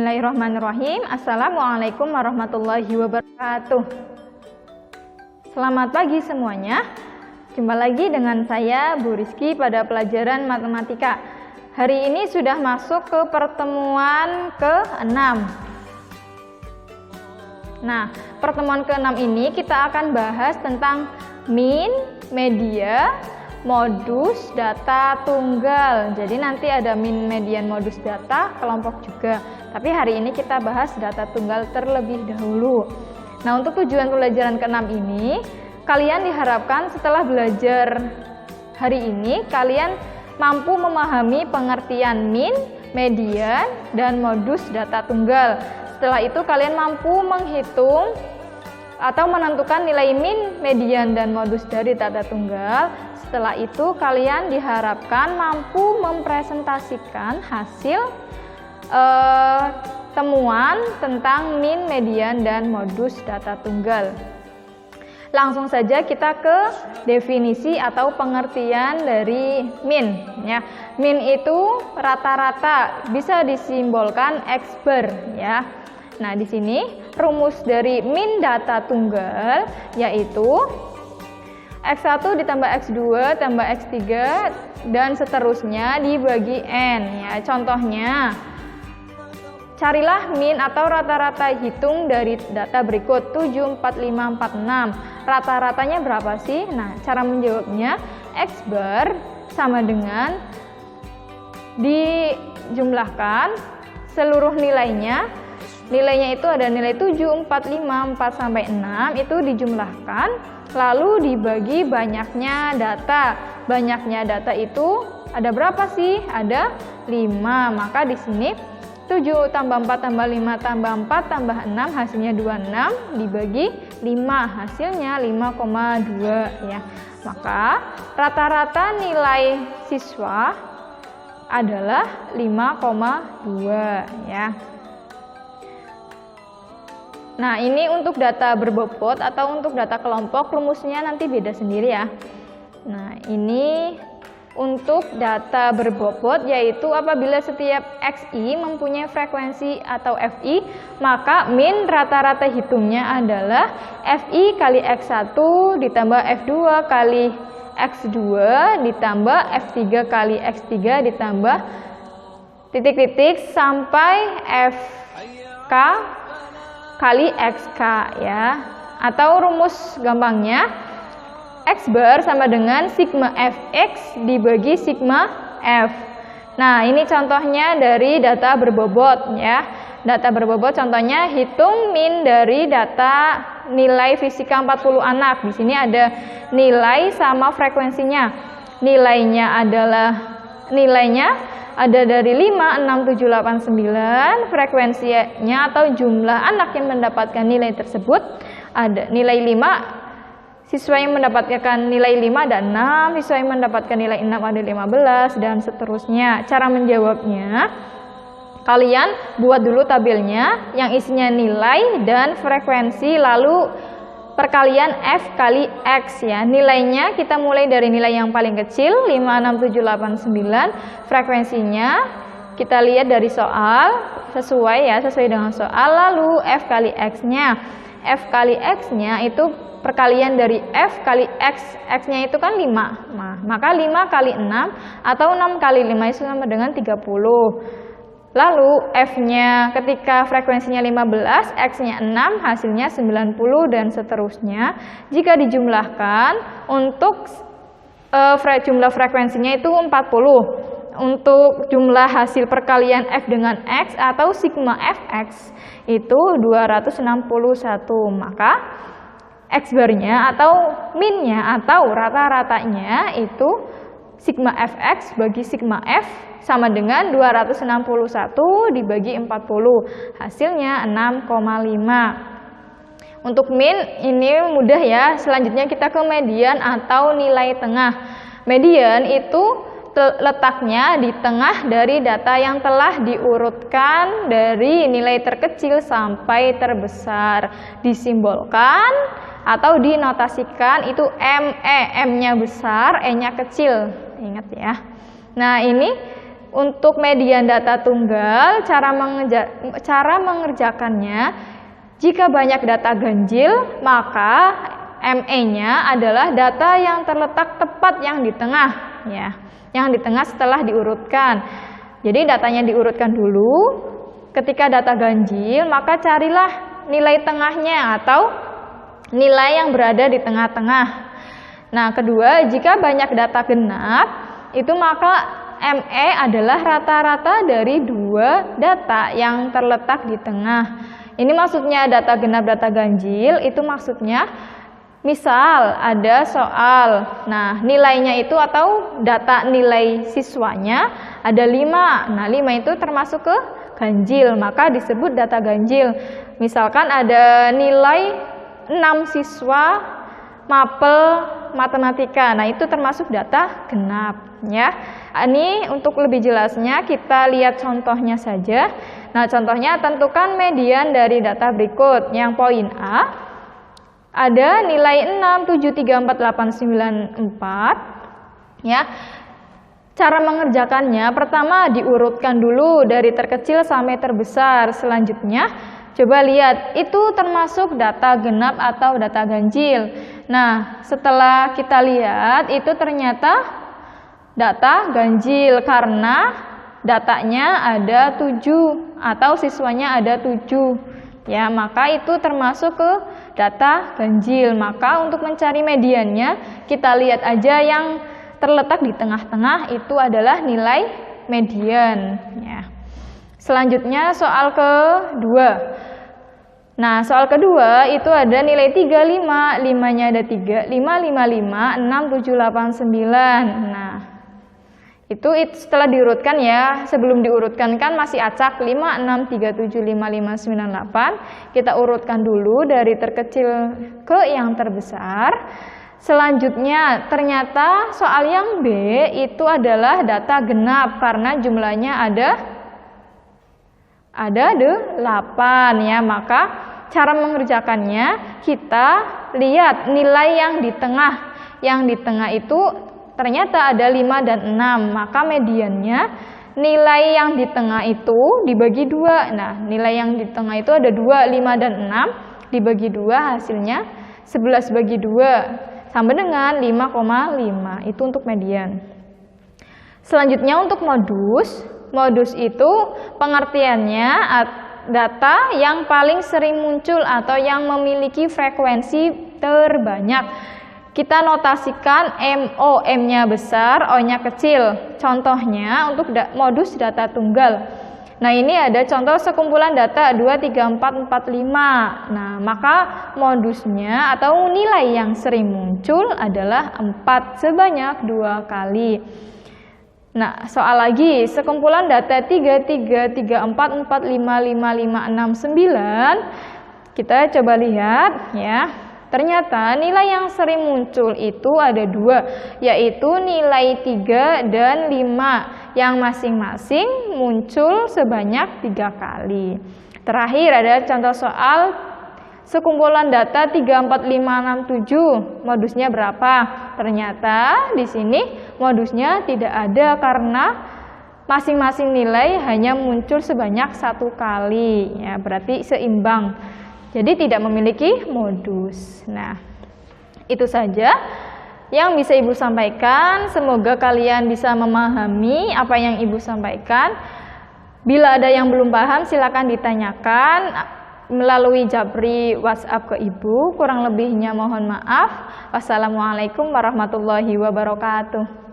Bismillahirrahmanirrahim. Assalamualaikum warahmatullahi wabarakatuh. Selamat pagi semuanya. Jumpa lagi dengan saya Bu Rizky pada pelajaran matematika. Hari ini sudah masuk ke pertemuan ke-6. Nah, pertemuan ke-6 ini kita akan bahas tentang min, media, modus, data, tunggal. Jadi nanti ada min, median, modus, data, kelompok juga. Tapi hari ini kita bahas data tunggal terlebih dahulu. Nah, untuk tujuan pelajaran ke-6 ini, kalian diharapkan setelah belajar hari ini, kalian mampu memahami pengertian min, median, dan modus data tunggal. Setelah itu kalian mampu menghitung atau menentukan nilai min, median, dan modus dari data tunggal. Setelah itu kalian diharapkan mampu mempresentasikan hasil temuan tentang min, median, dan modus data tunggal. Langsung saja kita ke definisi atau pengertian dari min. Ya, min itu rata-rata, bisa disimbolkan X bar. Ya. Nah, di sini rumus dari min data tunggal yaitu X1 ditambah X2 tambah X3 dan seterusnya dibagi N. Ya, contohnya, carilah min atau rata-rata hitung dari data berikut 7, 4, 5, 4, 6. Rata-ratanya berapa sih? Nah, cara menjawabnya X bar sama dengan dijumlahkan seluruh nilainya. Nilainya itu ada nilai 7, 4, 5, 4 sampai 6 itu dijumlahkan lalu dibagi banyaknya data. Banyaknya data itu ada berapa sih? Ada 5. Maka di sini 7 tambah 4 tambah 5 tambah 4 tambah 6 hasilnya 26 dibagi 5 hasilnya 5,2 ya. Maka rata-rata nilai siswa adalah 5,2 ya. Nah, ini untuk data berbobot atau untuk data kelompok, rumusnya nanti beda sendiri ya. Nah, ini untuk data berbobot yaitu apabila setiap XI mempunyai frekuensi atau FI, maka min rata-rata hitungnya adalah FI kali X1 ditambah F2 kali X2 ditambah F3 kali X3 ditambah titik-titik sampai FK kali XK ya. Atau rumus gampangnya X bar sama dengan sigma Fx dibagi sigma F. Nah, ini contohnya dari data berbobot ya. Data berbobot contohnya hitung min dari data nilai fisika 40 anak. Di sini ada nilai sama frekuensinya. Nilainya ada dari 5, 6, 7, 8, 9. Frekuensinya atau jumlah anak yang mendapatkan nilai tersebut ada nilai 5. Siswa yang mendapatkan nilai 5 ada 6, siswa yang mendapatkan nilai 6 ada 15, dan seterusnya. Cara menjawabnya, kalian buat dulu tabelnya yang isinya nilai dan frekuensi, lalu perkalian F kali X ya. Nilainya kita mulai dari nilai yang paling kecil, 5, 6, 7, 8, 9. Frekuensinya kita lihat dari soal, sesuai dengan soal, lalu F kali X-nya. F kali X-nya itu perkalian dari F kali X, X-nya itu kan 5. Nah, maka 5 kali 6 atau 6 kali 5 itu sama dengan 30. Lalu F-nya ketika frekuensinya 15, X-nya 6, hasilnya 90 dan seterusnya. Jika dijumlahkan untuk jumlah frekuensinya itu 40. Untuk jumlah hasil perkalian F dengan X atau sigma Fx itu 261. Maka X barnya atau minnya atau rata-ratanya itu sigma Fx bagi sigma F sama dengan 261 dibagi 40. Hasilnya 6,5. Untuk min ini mudah ya. Selanjutnya kita ke median atau nilai tengah. Median itu letaknya di tengah dari data yang telah diurutkan dari nilai terkecil sampai terbesar. Disimbolkan atau dinotasikan itu ME, M-nya besar, E-nya kecil. Ingat ya. Nah, ini Untuk median data tunggal, cara mengerjakannya, jika banyak data ganjil, maka ME-nya adalah data yang terletak tepat yang di tengah, ya, yang di tengah setelah diurutkan. Jadi datanya diurutkan dulu. Ketika data ganjil, maka carilah nilai tengahnya atau nilai yang berada di tengah-tengah. Nah, kedua, jika banyak data genap, itu maka ME adalah rata-rata dari dua data yang terletak di tengah. Ini maksudnya data genap, data ganjil, itu maksudnya misal ada soal, nah nilainya itu atau data nilai siswanya ada 5, nah 5 itu termasuk ke ganjil, maka disebut data ganjil. Misalkan ada nilai 6 siswa mapel matematika, nah itu termasuk data genap, ya. Ini untuk lebih jelasnya kita lihat contohnya saja. Nah, contohnya tentukan median dari data berikut. Yang poin A ada nilai 6, 7, 3, 4, 8, 9, 4, ya. Cara mengerjakannya, pertama diurutkan dulu dari terkecil sampai terbesar. Selanjutnya coba lihat itu termasuk data genap atau data ganjil. Nah, setelah kita lihat itu ternyata data ganjil karena datanya ada 7 atau siswanya ada 7. Ya, maka itu termasuk ke data ganjil. Maka untuk mencari mediannya, kita lihat aja yang terletak di tengah-tengah itu adalah nilai median. Ya. Selanjutnya soal kedua. Nah, soal kedua itu ada nilai 35, 5-nya ada 3, 5, 5, 5, 6, 7, 8, 9. Nah, itu setelah diurutkan ya, sebelum diurutkan kan masih acak 5, 6, 3, 7, 5, 5, 9, 8. Kita urutkan dulu dari terkecil ke yang terbesar. Selanjutnya ternyata soal yang B itu adalah data genap karena jumlahnya ada 8 ya, maka cara mengerjakannya kita lihat nilai yang di tengah. Yang di tengah itu ternyata ada 5 dan 6, maka mediannya nilai yang di tengah itu dibagi 2. Nah, nilai yang di tengah itu ada 2, 5 dan 6 dibagi 2 hasilnya 11 bagi 2 sama dengan 5,5. Itu untuk median. Selanjutnya untuk modus. Modus itu pengertiannya data yang paling sering muncul atau yang memiliki frekuensi terbanyak. Kita notasikan MO, M-nya besar, O-nya kecil. Contohnya untuk modus data tunggal. Nah, ini ada contoh sekumpulan data 2, 3, 4, 4, 5. Nah, maka modusnya atau nilai yang sering muncul adalah 4 sebanyak 2 kali. Nah, soal lagi, sekumpulan data 3, 3, 3, 4, 4, 5, 5, 5, 6, 9. Kita coba lihat ya. Ternyata nilai yang sering muncul itu ada 2, yaitu nilai 3 dan 5 yang masing-masing muncul sebanyak 3 kali. Terakhir ada contoh soal sekumpulan data 3, 4, 5, 6, 7. Modusnya berapa? Ternyata di sini modusnya tidak ada karena masing-masing nilai hanya muncul sebanyak 1 kali. Ya, berarti seimbang. Jadi tidak memiliki modus. Nah, itu saja yang bisa Ibu sampaikan. Semoga kalian bisa memahami apa yang Ibu sampaikan. Bila ada yang belum paham, silakan ditanyakan melalui Japri WhatsApp ke Ibu. Kurang lebihnya mohon maaf. Wassalamualaikum warahmatullahi wabarakatuh.